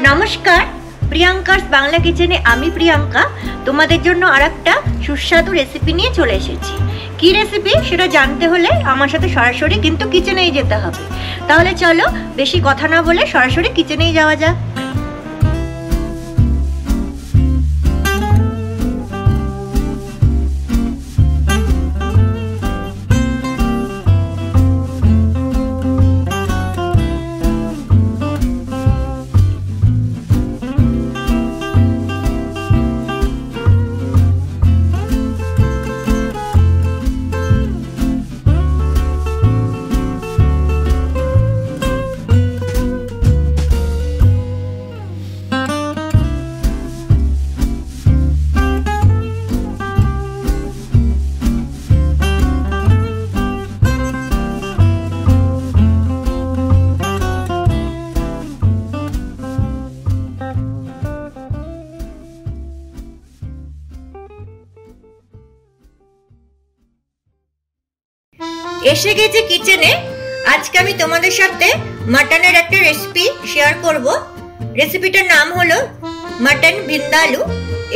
নমস্কার, প্রিয়াঙ্কার বাংলা কিচেনে আমি প্রিয়াঙ্কা তোমাদের জন্য আরেকটা সুস্বাদু রেসিপি নিয়ে চলে এসেছি। কি রেসিপি সেটা জানতে হলে আমার সাথে সরাসরি কিন্তু কিচেনেই যেতে হবে। তাহলে চলো বেশি কথা না বলে সরাসরি কিচেনেই যাওয়া যাক। এসে গেছে কিচেনে। আজকে আমি তোমাদের সাথে মাটনের একটা রেসিপি শেয়ার করব। রেসিপিটার নাম হলো মাটন ভিন্দালু।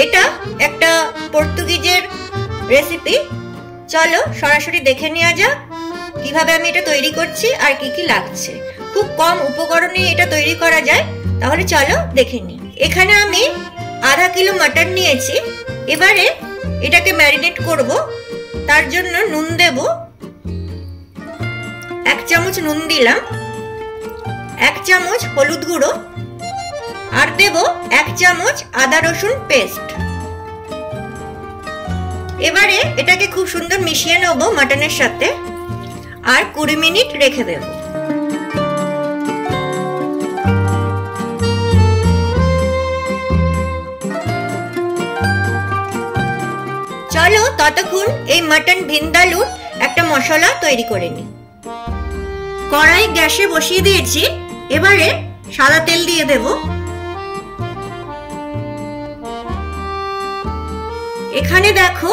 এটা একটা পর্তুগিজের রেসিপি। চলো সরাসরি দেখে নেওয়া যাক কিভাবে আমি এটা তৈরি করছি আর কি কি লাগছে। খুব কম উপকরণে এটা তৈরি করা যায়। তাহলে চলো দেখে নিই। এখানে আমি আধা কিলো মাটন নিয়েছি। এবারে এটাকে ম্যারিনেট করব। তার জন্য নুন দেব, 1 চামচ নুন দিলাম, 1 চামচ হলুদ গুঁড়ো, আর দেব 1 চামচ আদা রসুন পেস্ট। এবারে এটাকে খুব সুন্দর মিশিয়ে নেব মাটনের সাথে, আর 20 মিনিট রেখে দেব। চলো ততক্ষণ এই মাটন ভিন্দালুর একটা মশলা তৈরি করে নিই। কড়াই গ্যাসে বসিয়ে দিয়েছি। এবারে সাদা তেল দিয়ে দেব। এখানে দেখো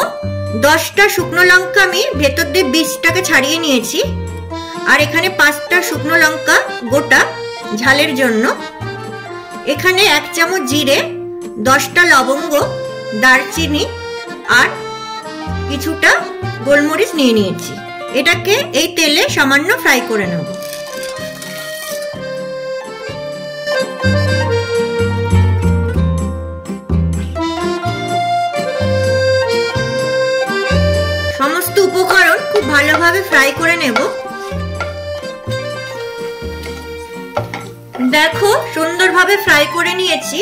10টা শুকনো লঙ্কা আমি ভেতর দিয়ে বীজটাকে ছাড়িয়ে নিয়েছি। আর এখানে 5টা শুকনো লঙ্কা গোটা ঝালের জন্য। এখানে 1 চামচ জিরে, 10টা লবঙ্গ, দারচিনি আর কিছুটা গোলমরিচ নিয়ে নিয়েছি। এটাকে এই তেলে সামান্য ফ্রাই করে নেব। সমস্ত উপকরণ খুব ভালোভাবে ফ্রাই করে নেব। দেখো সুন্দরভাবে ফ্রাই করে নিয়েছি।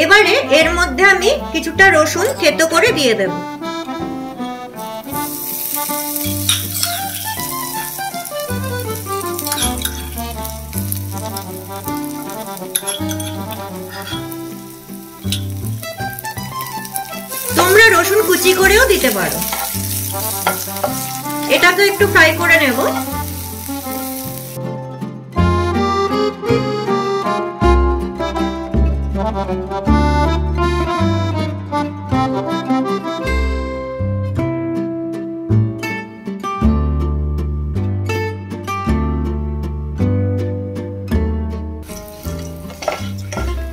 এবারে এর মধ্যে আমি কিছুটা রসুন থেতো করে দিয়ে দেব। তোমরা রসুন কুচি করেও দিতে পারো। এটাকে একটু ফ্রাই করে নেব।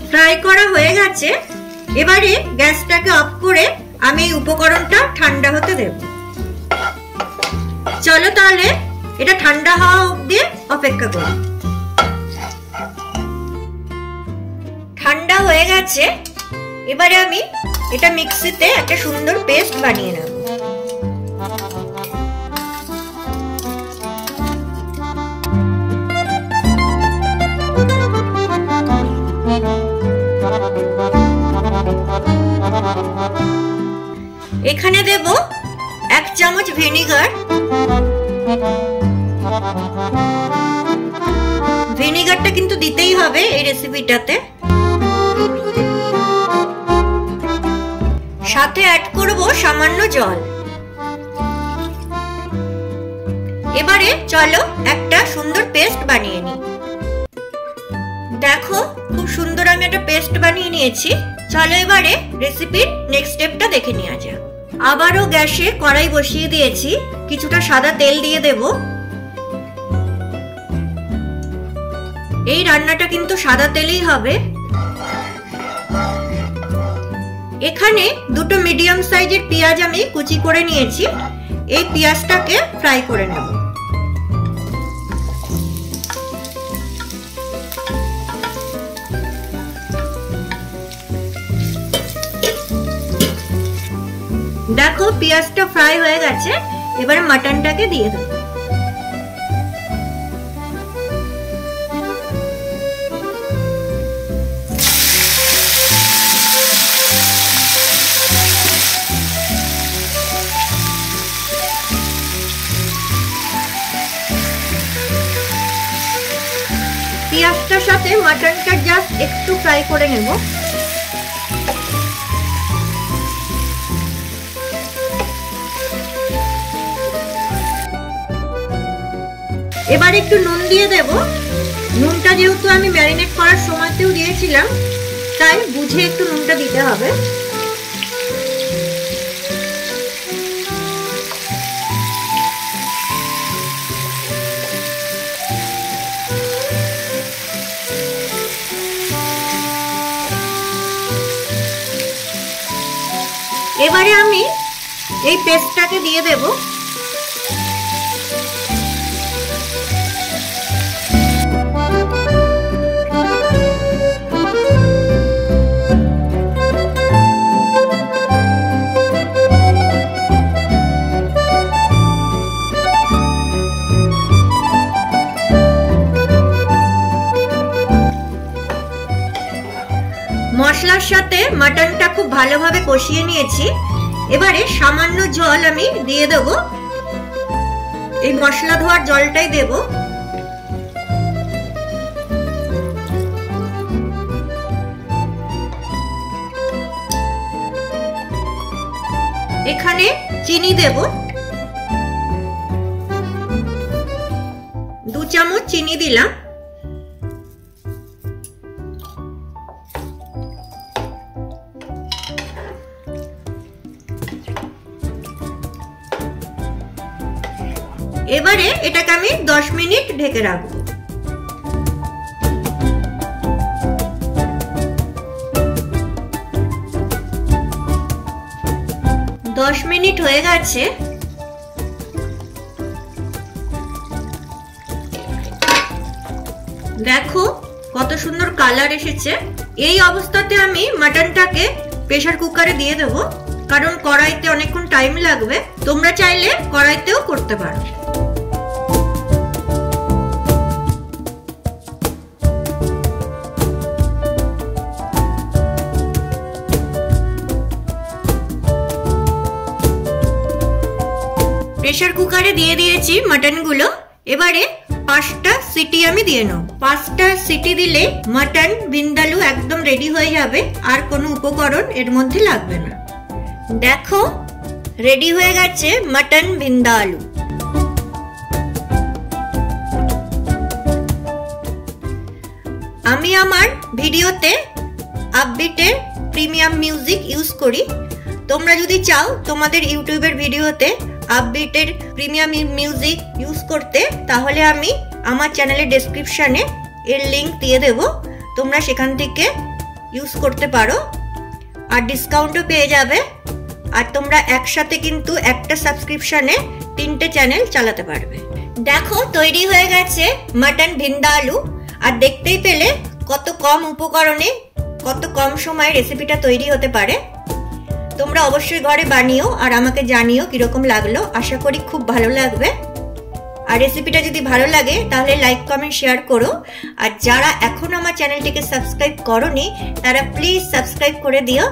ফ্রাই করা হয়ে গেছে। এবারে গ্যাসটাকে অফ করে আমি এই উপকরণটা ঠান্ডা হতে দেব। চলো তাহলে এটা ঠান্ডা হওয়া অবধি অপেক্ষা করি। ঠান্ডা হয়ে গেছে। এবারে আমি এটা মিক্সিতে একটা সুন্দর পেস্ট বানিয়ে নেব। এখানে দেব 1 চামচ ভিনেগার। ভিনেগারটা কিন্তু দিতেই হবে এই রেসিপিটাতে। সাথে অ্যাড করব সামান্য জল। এবারে চলো একটা সুন্দর পেস্ট বানিয়ে নিই। দেখো খুব সুন্দর আমি একটা পেস্ট বানিয়ে নিয়েছি। চলো এবারে রেসিপির নেক্সট স্টেপটা দেখে নেওয়া যাক। আবারও গ্যাসে কড়াই বসিয়ে দিয়েছি। কিছুটা সাদা তেল দিয়ে দেব। এই রান্নাটা কিন্তু সাদা তেলেই হবে। এখানে দুটো মিডিয়াম সাইজের পেঁয়াজ আমি কুচি করে নিয়েছি। এই পেঁয়াজটাকে ফ্রাই করে নেব। দেখো পেঁয়াজটা ফ্রাই হয়ে গেছে, এবারে মাটনটাকে দিয়ে দেব। পেঁয়াজটার সাথে মাটনটা জাস্ট একটু ফ্রাই করে নেব। এবার একটু নুন দিয়ে দেব। নুনটা যেহেতু আমি ম্যারিনেট করার সময়তেও দিয়েছিলাম, তাই বুঝে একটু নুনটা দিতে হবে। এবারে আমি এই পেস্টটাকে দিয়ে দেব। মশলার সাথে মাটনটা খুব ভালোভাবে কষিয়ে নিয়েছি। এবারে সামান্য জল আমি দিয়ে দেব। এই মশলা ধোয়ার জলটাই দেব। এখানে চিনি দেব, 2 চামচ চিনি দিলাম। এবারে এটাকে আমি 10 মিনিট ঢেকে রাখবো। 10 মিনিট হয়ে গেছে। দেখো কত সুন্দর কালার এসেছে। এই অবস্থাতে আমি মাটনটাকে প্রেসার কুকারে দিয়ে দেব, কারণ কড়াইতে অনেকক্ষণ টাইম লাগবে। তোমরা চাইলে কড়াইতেও করতে পারো। প্রেসার কুকারে দিয়ে দিয়েছি মাটনগুলো। এবারে 5টা সিটি আমি দিয়ে নেব। 5টা সিটি দিলে মাটন ভিন্দালু একদম রেডি হয়ে যাবে, আর কোনো উপকরণ এর মধ্যে লাগবে না। দেখো রেডি হয়ে গেছে মাটন ভিন্দালু। আমি আমার ভিডিওতে আপবিটের প্রিমিয়াম মিউজিক ইউজ করি। তোমরা যদি চাও তোমাদের ইউটিউবের ভিডিওতে আপবিটের প্রিমিয়াম মিউজিক ইউজ করতে, তাহলে আমি আমার চ্যানেলের ডেসক্রিপশনে এর লিংক দিয়ে দেব। তোমরা সেখান থেকে ইউজ করতে পারো, আর ডিসকাউন্টও পেয়ে যাবে। আর তোমরা একসাথে কিন্তু একটা সাবস্ক্রিপশনে 3টে চ্যানেল চালাতে পারবে। দেখো তৈরি হয়ে গেছে মাটন ভিন্দালু। আর দেখতেই পেলে কত কম উপকরণে কত কম সময়ে রেসিপিটা তৈরি হতে পারে। তোমরা অবশ্যই ঘরে বানিও আর আমাকে জানিও কিরকম লাগলো। আশা করি খুব ভালো লাগবে। আর রেসিপিটা যদি ভালো লাগে তাহলে লাইক কমেন্ট শেয়ার করো। আর যারা এখনো আমার চ্যানেলটিকে সাবস্ক্রাইব করোনি তারা প্লিজ সাবস্ক্রাইব করে দিও,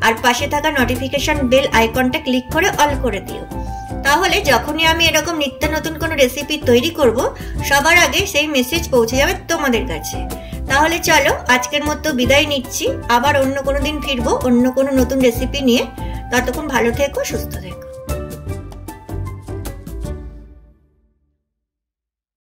আর পাশে থাকা নোটিফিকেশন বেল আইকনটা ক্লিক করে অল করে দিও। তাহলে যখনই আমি এরকম নিত্য নতুন কোনো রেসিপি তৈরি করব, সবার আগে সেই মেসেজ পৌঁছে যাবে তোমাদের কাছে। তাহলে চলো আজকের মতো বিদায় নিচ্ছি। আবার অন্য কোনো দিন ফিরবো অন্য কোনো নতুন রেসিপি নিয়ে। ততক্ষণ ভালো থেকো, সুস্থ থেকো।